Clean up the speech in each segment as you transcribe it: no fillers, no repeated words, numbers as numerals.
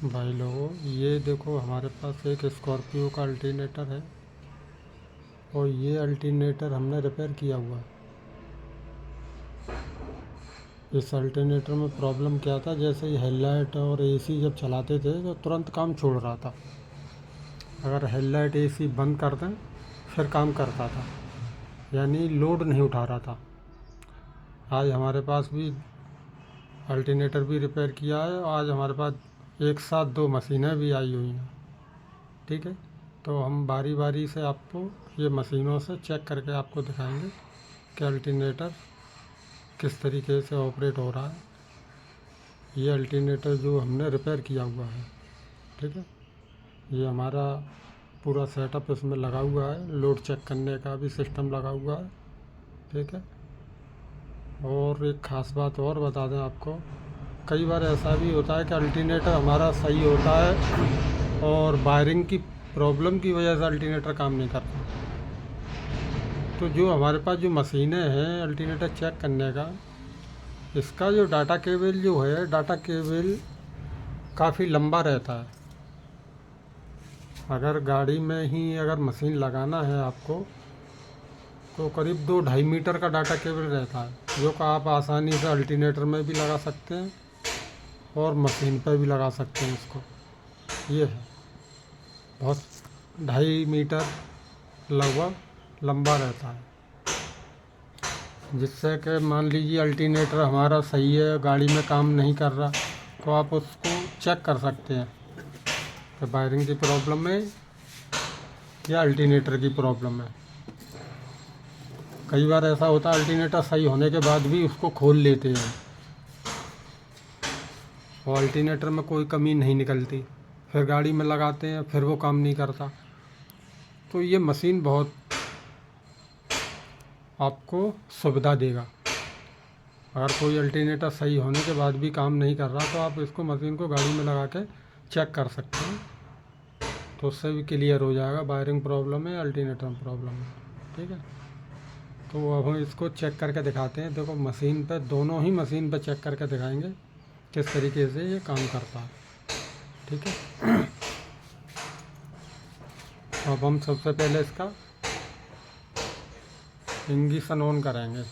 भाई लोगों, ये देखो हमारे पास एक स्कॉर्पियो का अल्टरनेटर है और ये अल्टरनेटर हमने रिपेयर किया हुआ है। इस अल्टरनेटर में प्रॉब्लम क्या था, जैसे ही हेडलाइट और एसी जब चलाते थे तो तुरंत काम छोड़ रहा था। अगर हेडलाइट एसी बंद कर दें फिर काम करता था, यानी लोड नहीं उठा रहा था। आज हमारे पास भी अल्टरनेटर भी रिपेयर किया है। आज हमारे पास एक साथ दो मशीनें भी आई हुई हैं। ठीक है, तो हम बारी बारी से आपको ये मशीनों से चेक करके आपको दिखाएंगे कि अल्टरनेटर किस तरीके से ऑपरेट हो रहा है। ये अल्टरनेटर जो हमने रिपेयर किया हुआ है, ठीक है, ये हमारा पूरा सेटअप इसमें लगा हुआ है। लोड चेक करने का भी सिस्टम लगा हुआ है, ठीक है। और एक ख़ास बात और बता दें आपको, कई बार ऐसा भी होता है कि अल्टरनेटर हमारा सही होता है और वायरिंग की प्रॉब्लम की वजह से अल्टरनेटर काम नहीं करता। तो जो हमारे पास जो मशीनें हैं अल्टरनेटर चेक करने का, इसका जो डाटा केबल जो है, डाटा केबल काफ़ी लंबा रहता है। अगर गाड़ी में ही अगर मशीन लगाना है आपको तो करीब 2-2.5 मीटर का डाटा केबल रहता है, जो कि आप आसानी से अल्टरनेटर में भी लगा सकते हैं और मशीन पर भी लगा सकते हैं इसको। ये है बहुत 2.5 मीटर लगभग लंबा रहता है, जिससे कि मान लीजिए अल्टरनेटर हमारा सही है, गाड़ी में काम नहीं कर रहा, तो आप उसको चेक कर सकते हैं कि वायरिंग की प्रॉब्लम है या अल्टरनेटर की प्रॉब्लम है। कई बार ऐसा होता है अल्टरनेटर सही होने के बाद भी उसको खोल लेते हैं और अल्टरनेटर में कोई कमी नहीं निकलती, फिर गाड़ी में लगाते हैं फिर वो काम नहीं करता। तो ये मशीन बहुत आपको सुविधा देगा। अगर कोई अल्टरनेटर सही होने के बाद भी काम नहीं कर रहा तो आप इसको मशीन को गाड़ी में लगा के चेक कर सकते हैं, तो उससे भी क्लियर हो जाएगा वायरिंग प्रॉब्लम है अल्टरनेटर प्रॉब्लम है। ठीक है, तो अब हम इसको चेक करके दिखाते हैं। देखो मशीन पे, दोनों ही मशीन पे चेक करके दिखाएंगे किस तरीके से ये काम करता है। ठीक है, अब हम सबसे पहले इसका इंगिशन ऑन करेंगे।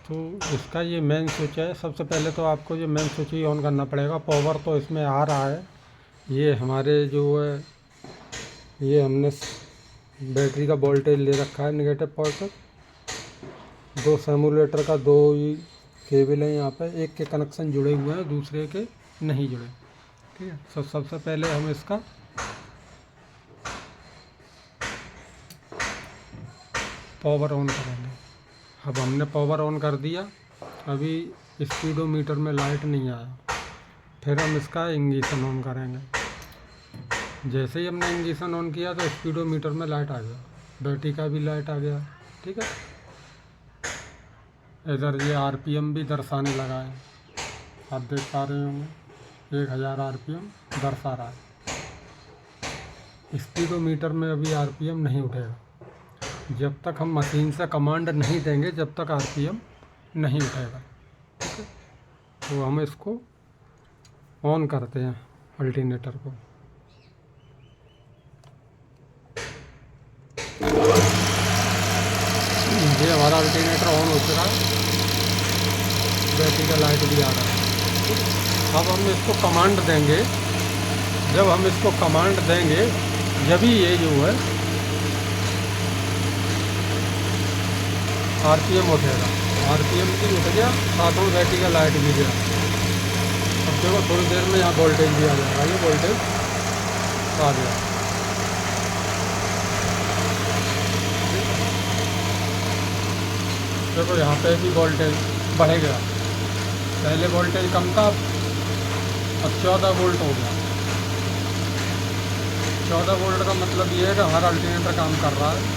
तो इसका ये मेन स्विच है। सबसे पहले तो आपको ये मेन स्विच ही ऑन करना पड़ेगा। पावर तो इसमें आ रहा है, ये हमारे जो है, ये हमने बैटरी का वोल्टेज ले रखा है नेगेटिव पॉजिटिव। दो सिमुलेटर का दो ही केबल है यहाँ पे, एक के कनेक्शन जुड़े हुए हैं, दूसरे के नहीं जुड़े। ठीक है, सबसे पहले हम इसका पावर ऑन करेंगे। अब हमने पावर ऑन कर दिया, अभी स्पीडोमीटर में लाइट नहीं आया, फिर हम इसका इंगिशन ऑन करेंगे। जैसे ही हमने इंगिशन ऑन किया तो स्पीडोमीटर में लाइट आ गया, बैटरी का भी लाइट आ गया। ठीक है, इधर ये आरपीएम भी दर्शाने लगा है, आप देख पा रहे होंगे 1000 आरपीएम दर्शा रहा है। स्पीडोमीटर में अभी आरपीएम नहीं उठेगा, जब तक हम मशीन से कमांड नहीं देंगे जब तक आरपीएम नहीं उठेगा। ठीक है, तो हम इसको ऑन करते हैं अल्टरनेटर को। ये हमारा अल्टरनेटर ऑन हो चुका है, बैटरी का लाइट भी आ रहा है। अब हम इसको कमांड देंगे। जब हम इसको कमांड देंगे जब ही ये जो है आरपीएम उठेगा। आरपीएम भी उठ गया, साथ में बैटरी का लाइट भी गया। अब देखो थोड़ी देर में यहाँ वोल्टेज भी आ जाएगा, ये वोल्टेज आ गया। देखो यहाँ पे भी वोल्टेज बढ़ गया, पहले वोल्टेज कम था, अब 14 वोल्ट हो गया। 14 वोल्ट का मतलब ये है कि हमारा अल्टरनेटर काम कर रहा है।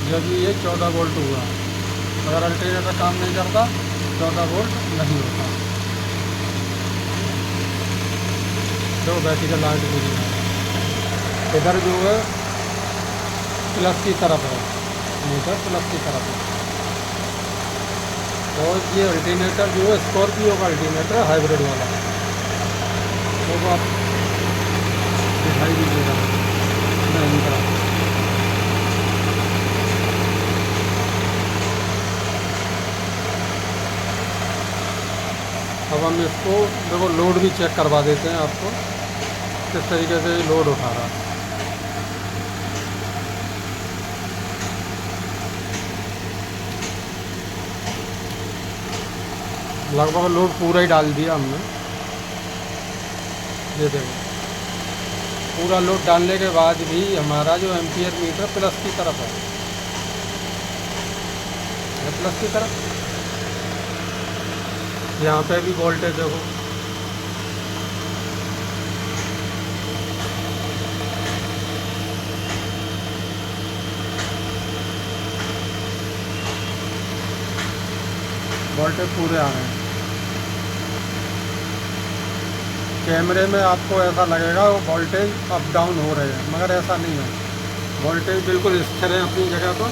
जब ये 14 वोल्ट हुआ, अगर अल्टरनेटर काम नहीं करता 14 वोल्ट नहीं होता। जो बैटरी का लाइट भी है, इधर जो है प्लस की तरफ है, मीटर प्लस की तरफ है। और ये अल्टरनेटर जो है स्कॉर्पियो का अल्टरनेटर है, हाइब्रिड वाला। तो आप दिखाई दीजिएगा नहीं का। अब हम इसको देखो लोड भी चेक करवा देते हैं आपको किस तरीके से लोड उठा रहा है। लगभग लोड पूरा ही डाल दिया हमने। ये देखो पूरा लोड डालने के बाद भी हमारा जो एम्पियर मीटर प्लस की तरफ है, प्लस की तरफ। यहाँ पे भी वोल्टेज देखो, वोल्टेज पूरे आ रहे हैं। कैमरे में आपको ऐसा लगेगा वो वोल्टेज अप डाउन हो रहे हैं, मगर ऐसा नहीं है, वोल्टेज बिल्कुल स्थिर है अपनी जगह पर।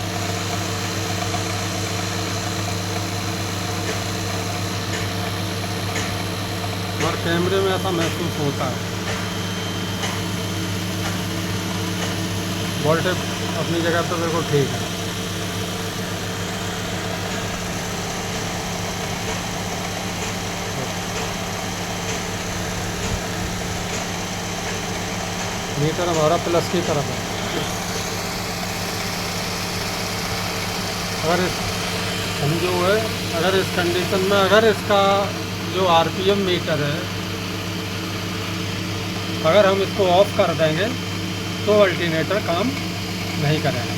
और कैमरे में ऐसा महसूस होता है, वोल्टेज अपनी जगह पर बिल्कुल ठीक है। मीटर हमारा प्लस की तरफ है। अगर हम जो है अगर इस कंडीशन में अगर इसका जो आरपीएम मीटर है अगर हम इसको ऑफ कर देंगे तो अल्टरनेटर काम नहीं करेगा।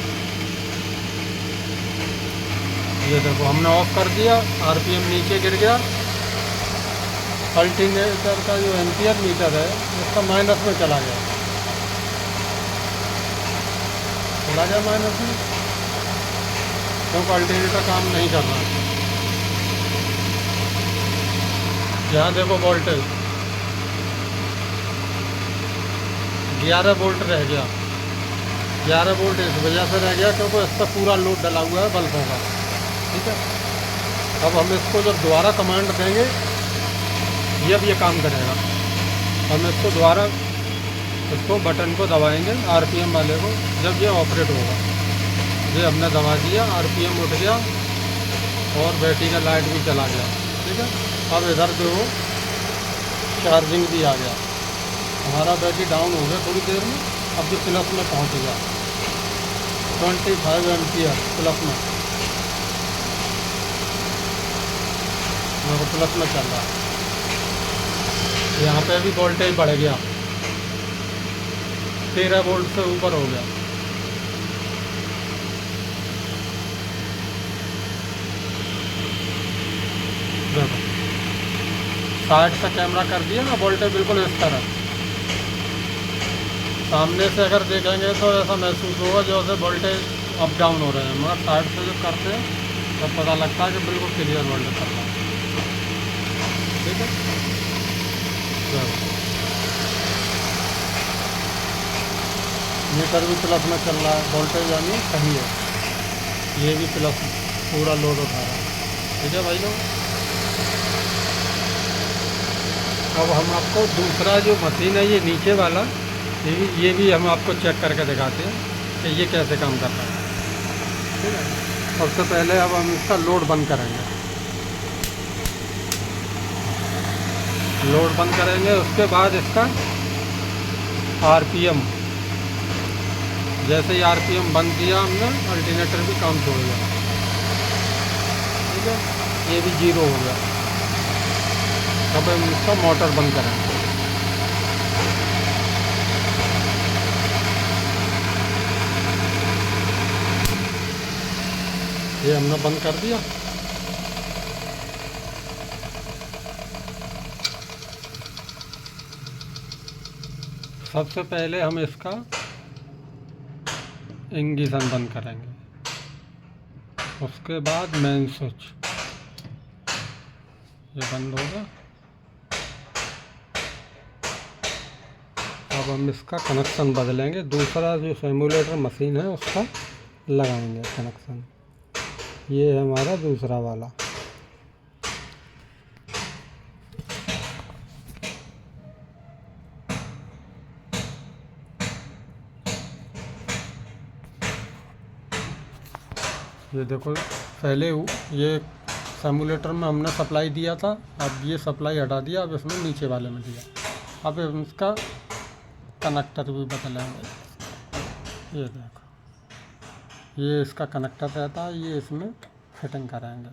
ये देखो हमने ऑफ कर दिया, आरपीएम नीचे गिर गया। अल्टरनेटर का जो एम्पियर मीटर है उसका माइनस में चला गया माइनस में, क्योंकि अल्टरनेटर काम नहीं कर रहा। यहाँ देखो वोल्टेज 11 वोल्ट रह गया। 11 वोल्ट इस वजह से रह गया क्योंकि इस पर पूरा लोड डला हुआ है बल्बों का। ठीक है, अब हम इसको जब दोबारा कमांड देंगे जब ये काम करेगा। हम इसको दोबारा इसको बटन को दबाएंगे आरपीएम वाले को, जब ये ऑपरेट होगा। ये हमने दबा दिया, आरपीएम उठ गया और बैटरी का लाइट भी चला गया। ठीक है, अब इधर जो चार्जिंग भी आ गया। हमारा बैटरी डाउन हो गया थोड़ी देर में, अब जो प्लस में पहुंच गया 25 एम्पियर प्लस में, मेरे को प्लस में चल रहा है। यहाँ पे भी वोल्टेज बढ़ गया, 13 वोल्ट से ऊपर हो गया। देखो 60 से कैमरा कर दिया ना, वोल्टेज बिल्कुल इस तरह। सामने से अगर देखेंगे तो ऐसा महसूस होगा जैसे वोल्टेज अप डाउन हो रहे हैं, मगर 60 से जब करते हैं तब पता लगता है कि बिल्कुल क्लियर वोल्टेज कर रहा है। ठीक है, मीटर भी प्लस में चल रहा है, वोल्टेज यानी सही है। ये भी प्लस पूरा लोड उठा रहा है। ठीक है भाई लोग, अब हम आपको दूसरा जो मशीन है ये नीचे वाला, ये भी हम आपको चेक करके दिखाते हैं कि ये कैसे काम करता है। ठीक है, सबसे पहले अब हम इसका लोड बंद करेंगे। लोड बंद करेंगे, उसके बाद इसका आरपीएम, जैसे ही आरपीएम बंद किया हमने, अल्टरनेटर भी काम छोड़ गया। ठीक है, ये भी 0 हो गया। अब हम इसका मोटर बंद करेंगे। ये हमने बंद कर दिया। सबसे पहले हम इसका इंगिशन बंद करेंगे, उसके बाद मेन स्विच ये बंद होगा। अब हम इसका कनेक्शन बदलेंगे, दूसरा जो सिमुलेटर मशीन है उसका लगाएंगे कनेक्शन। ये है हमारा दूसरा वाला। ये देखो, पहले ये सिमुलेटर में हमने सप्लाई दिया था, अब ये सप्लाई हटा दिया, अब इसमें नीचे वाले में दिया। अब इसका कनेक्टर भी बदलेंगे। ये देखो, ये इसका कनेक्टर रहता है, ये इसमें फिटिंग कराएंगे।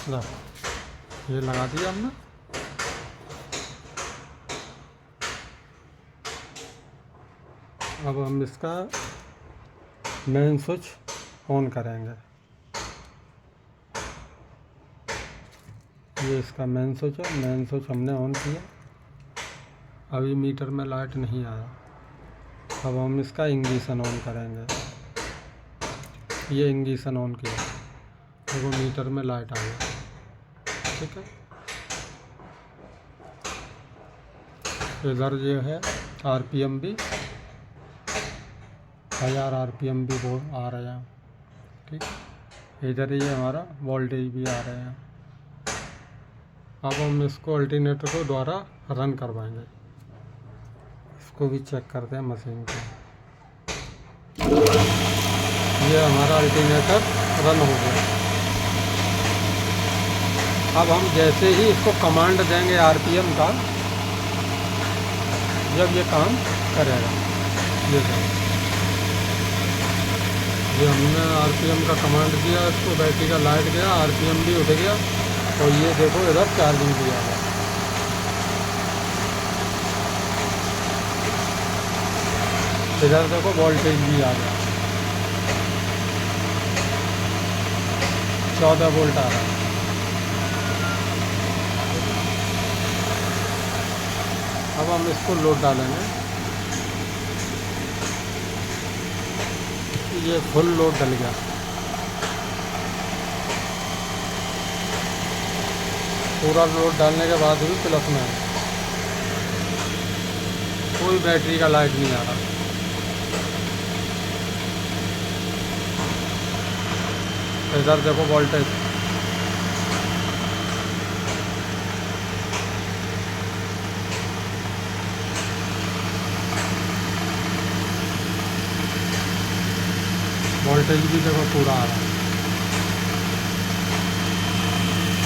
देखो, ये लगा दिया हमने। अब हम इसका मेन स्विच ऑन करेंगे। ये इसका मेन स्विच है, मेन स्विच हमने ऑन किया। अभी मीटर में लाइट नहीं आया। अब हम इसका इंगिशन ऑन करेंगे। ये इंगिशन ऑन किया, देखो मीटर में लाइट आ गई। ठीक है, इधर ये है आरपीएम भी 1000 आरपीएम भी वो आ रहे हैं। ठीक, इधर ये हमारा वोल्टेज भी आ रहे हैं। अब हम इसको अल्टरनेटर को द्वारा रन करवाएंगे। इसको भी चेक करते हैं मशीन को। ये हमारा अल्टरनेटर रन हो गया। अब हम जैसे ही इसको कमांड देंगे आरपीएम का, जब ये काम करेगा। ये हमने आरपीएम का कमांड दिया, इसको बैटरी का लाइट गया, आरपीएम भी उठ गया, और ये देखो इधर चार्जिंग भी आ गया। इधर देखो वोल्टेज भी आ गया, 14 वोल्ट आ रहा है। अब हम इसको लोड डालेंगे। ये फुल लोड डल गया। पूरा लोड डालने के बाद भी प्लस में है, कोई बैटरी का लाइट नहीं आ रहा। इधर देखो वोल्टेज, वोल्टेज भी देखो पूरा आ रहा है।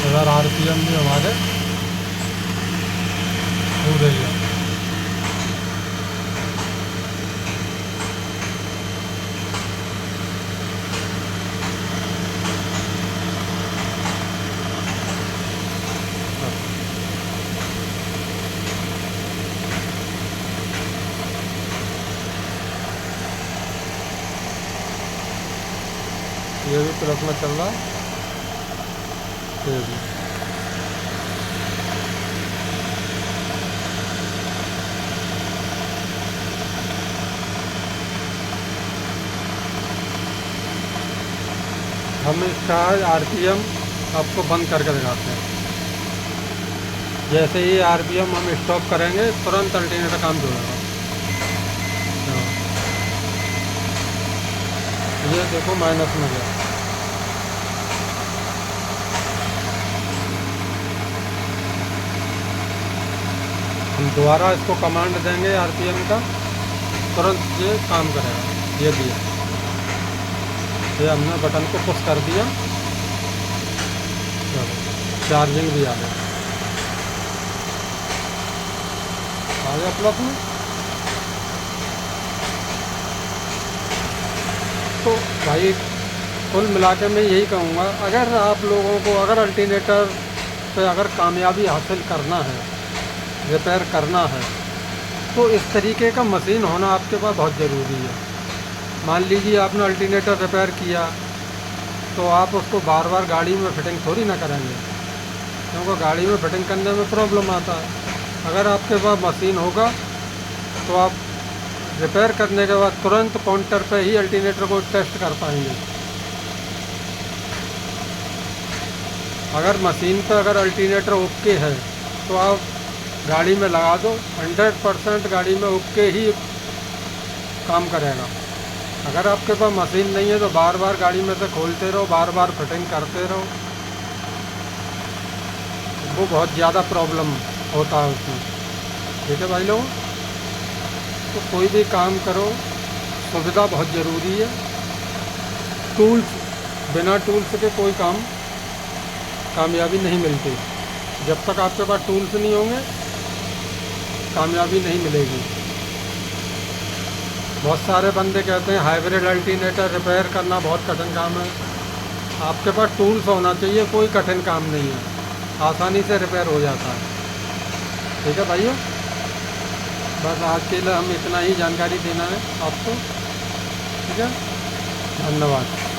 इधर आरपीएम भी हमारे पूरे ही है। ये भी प्लस में चल रहा है। ये भी हम इसका आरपीएम आपको बंद करके दिखाते हैं। जैसे ही आरपीएम हम स्टॉप करेंगे, तुरंत अल्टरनेटर काम जुड़ेगा। ये देखो माइनस में गया। हम दोबारा इसको कमांड देंगे आरपीएम का, तुरंत ये काम करेगा। ये दिया, ये हमने बटन को पुश कर दिया, चार्जिंग भी आ गया प्लस में। तो भाई कुल मिला के मैं यही कहूँगा, अगर आप लोगों को अगर अल्टरनेटर पे अगर कामयाबी हासिल करना है, रिपेयर करना है, तो इस तरीके का मशीन होना आपके पास बहुत ज़रूरी है। मान लीजिए आपने अल्टरनेटर रिपेयर किया, तो आप उसको बार बार गाड़ी में फिटिंग थोड़ी ना करेंगे, क्योंकि गाड़ी में फिटिंग करने में प्रॉब्लम आता है। अगर आपके पास मशीन होगा तो आप रिपेयर करने के बाद तुरंत काउंटर पे ही अल्टरनेटर को टेस्ट कर पाएंगे। अगर मशीन पे अगर अल्टरनेटर ओके है तो आप गाड़ी में लगा दो, 100% गाड़ी में ओके ही काम करेगा। अगर आपके पास मशीन नहीं है तो बार बार गाड़ी में से खोलते रहो, बार बार फिटिंग करते रहो, वो बहुत ज़्यादा प्रॉब्लम होता है उसमें। ठीक है भाई लोग, तो कोई भी काम करो सुविधा बहुत ज़रूरी है। टूल्स, बिना टूल्स के कोई काम कामयाबी नहीं मिलती। जब तक आपके पास टूल्स नहीं होंगे कामयाबी नहीं मिलेगी। बहुत सारे बंदे कहते हैं हाइब्रिड अल्टरनेटर रिपेयर करना बहुत कठिन काम है। आपके पास टूल्स होना चाहिए, कोई कठिन काम नहीं है, आसानी से रिपेयर हो जाता है। ठीक है भाइयों, बस आज के लिए हम इतना ही जानकारी देना है आपको। ठीक है, धन्यवाद।